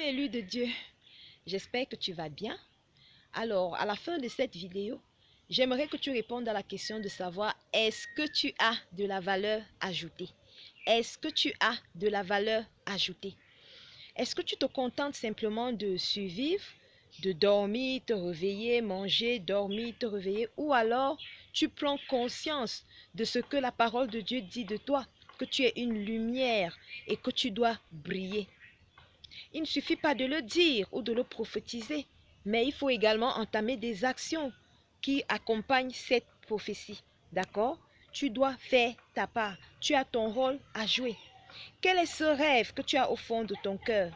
élu de Dieu, j'espère que tu vas bien. Alors, à la fin de cette vidéo, j'aimerais que tu répondes à la question de savoir est-ce que tu as de la valeur ajoutée? Est-ce que tu as de la valeur ajoutée? Est-ce que tu te contentes simplement de survivre, de dormir, te réveiller, manger, dormir, te réveiller, ou alors tu prends conscience de ce que la parole de Dieu dit de toi, que tu es une lumière et que tu dois briller? Il ne suffit pas de le dire ou de le prophétiser, mais il faut également entamer des actions qui accompagnent cette prophétie. D'accord? Tu dois faire ta part. Tu as ton rôle à jouer. Quel est ce rêve que tu as au fond de ton cœur?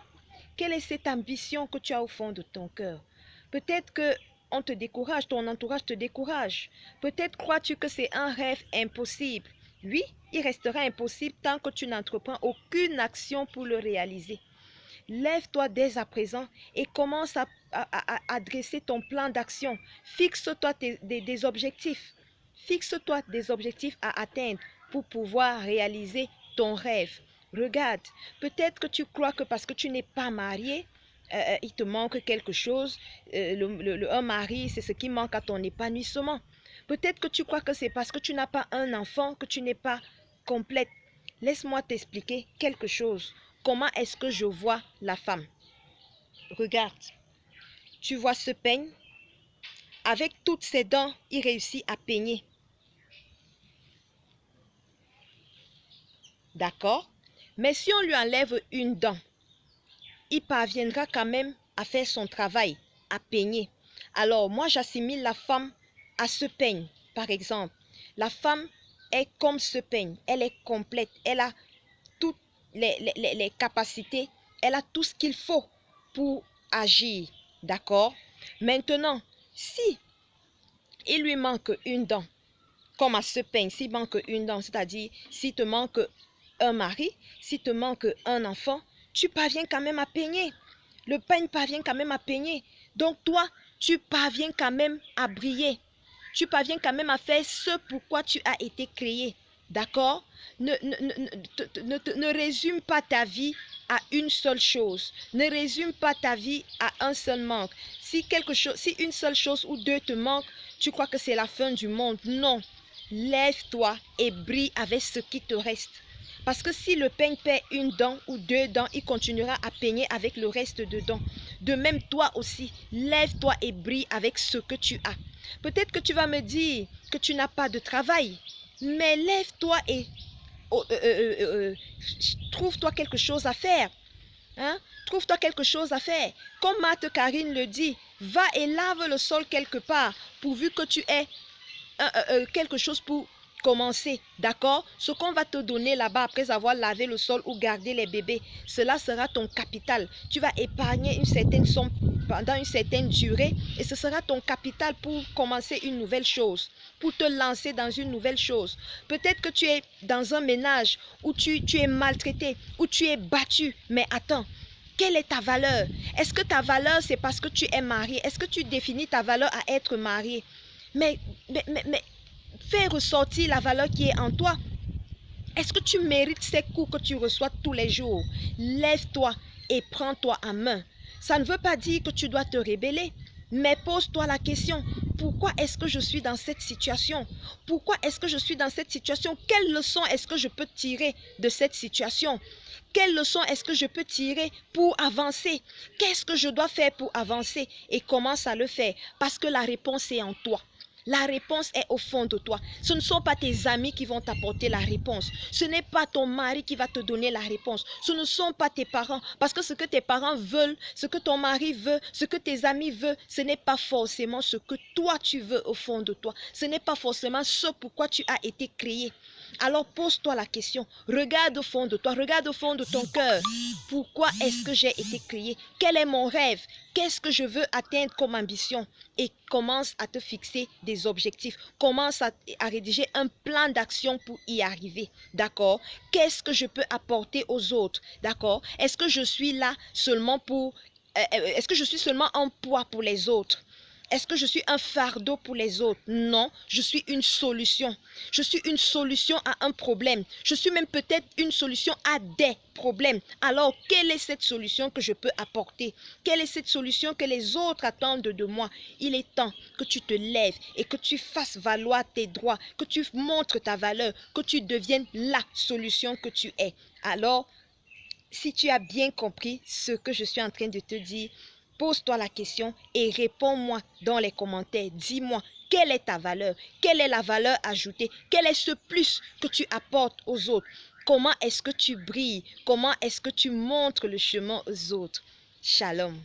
Quelle est cette ambition que tu as au fond de ton cœur? Peut-être que on te décourage, ton entourage te décourage. Peut-être crois-tu que c'est un rêve impossible. Oui, il restera impossible tant que tu n'entreprends aucune action pour le réaliser. Lève-toi dès à présent et commence à dresser ton plan d'action. Fixe-toi des objectifs. Fixe-toi des objectifs à atteindre pour pouvoir réaliser ton rêve. Regarde, peut-être que tu crois que parce que tu n'es pas marié, il te manque quelque chose. Un mari, c'est ce qui manque à ton épanouissement. Peut-être que tu crois que c'est parce que tu n'as pas un enfant que tu n'es pas complète. Laisse-moi t'expliquer quelque chose. Comment est-ce que je vois la femme? Regarde, tu vois ce peigne? Avec toutes ses dents, il réussit à peigner. D'accord? Mais si on lui enlève une dent, il parviendra quand même à faire son travail, à peigner. Alors moi, j'assimile la femme à ce peigne, par exemple. La femme est comme ce peigne, elle est complète, elle a toutes les capacités, elle a tout ce qu'il faut pour agir. D'accord? Maintenant, si il lui manque une dent, comme à ce peigne, s'il manque une dent, c'est-à-dire s'il te manque un mari, s'il te manque un enfant, tu parviens quand même à peigner. Le peigne parvient quand même à peigner. Donc toi, tu parviens quand même à briller. Tu parviens quand même à faire ce pourquoi tu as été créé. D'accord? Ne résume pas ta vie à une seule chose. Ne résume pas ta vie à un seul manque. Si une seule chose ou deux te manque, tu crois que c'est la fin du monde. Non. Lève-toi et brille avec ce qui te reste. Parce que si le peigne perd une dent ou deux dents, il continuera à peigner avec le reste de dents. De même, toi aussi, lève-toi et brille avec ce que tu as. Peut-être que tu vas me dire que tu n'as pas de travail, mais lève-toi et trouve-toi quelque chose à faire. Hein? Trouve-toi quelque chose à faire. Comme Marthe Karine le dit, va et lave le sol quelque part, pourvu que tu aies quelque chose pour commencer, d'accord? Ce qu'on va te donner là-bas après avoir lavé le sol ou gardé les bébés, cela sera ton capital. Tu vas épargner une certaine somme pendant une certaine durée et ce sera ton capital pour commencer une nouvelle chose, pour te lancer dans une nouvelle chose. Peut-être que tu es dans un ménage où tu es maltraité, où tu es battu, mais attends. Quelle est ta valeur? Est-ce que ta valeur, c'est parce que tu es marié? Est-ce que tu définis ta valeur à être marié? Mais fais ressortir la valeur qui est en toi. Est-ce que tu mérites ces coups que tu reçois tous les jours? Lève-toi et prends-toi en main. Ça ne veut pas dire que tu dois te rébeller, mais pose-toi la question. Pourquoi est-ce que je suis dans cette situation? Pourquoi est-ce que je suis dans cette situation? Quelle leçon est-ce que je peux tirer de cette situation? Quelle leçon est-ce que je peux tirer pour avancer? Qu'est-ce que je dois faire pour avancer? Et commence à le faire parce que la réponse est en toi. La réponse est au fond de toi. Ce ne sont pas tes amis qui vont t'apporter la réponse. Ce n'est pas ton mari qui va te donner la réponse. Ce ne sont pas tes parents. Parce que ce que tes parents veulent, ce que ton mari veut, ce que tes amis veulent, ce n'est pas forcément ce que toi tu veux au fond de toi. Ce n'est pas forcément ce pourquoi tu as été créé. Alors pose-toi la question. Regarde au fond de toi. Regarde au fond de ton cœur. Pourquoi est-ce que j'ai été créé? Quel est mon rêve? Qu'est-ce que je veux atteindre comme ambition? Et commence à te fixer des objectifs. Commence à rédiger un plan d'action pour y arriver. D'accord? Qu'est-ce que je peux apporter aux autres? D'accord? Est-ce que je suis là seulement pour... est-ce que je suis seulement un poids pour les autres? Est-ce que je suis un fardeau pour les autres? Non, je suis une solution. Je suis une solution à un problème. Je suis même peut-être une solution à des problèmes. Alors, quelle est cette solution que je peux apporter? Quelle est cette solution que les autres attendent de moi? Il est temps que tu te lèves et que tu fasses valoir tes droits, que tu montres ta valeur, que tu deviennes la solution que tu es. Alors, si tu as bien compris ce que je suis en train de te dire, pose-toi la question et réponds-moi dans les commentaires. Dis-moi, quelle est ta valeur? Quelle est la valeur ajoutée? Quel est ce plus que tu apportes aux autres? Comment est-ce que tu brilles? Comment est-ce que tu montres le chemin aux autres? Shalom.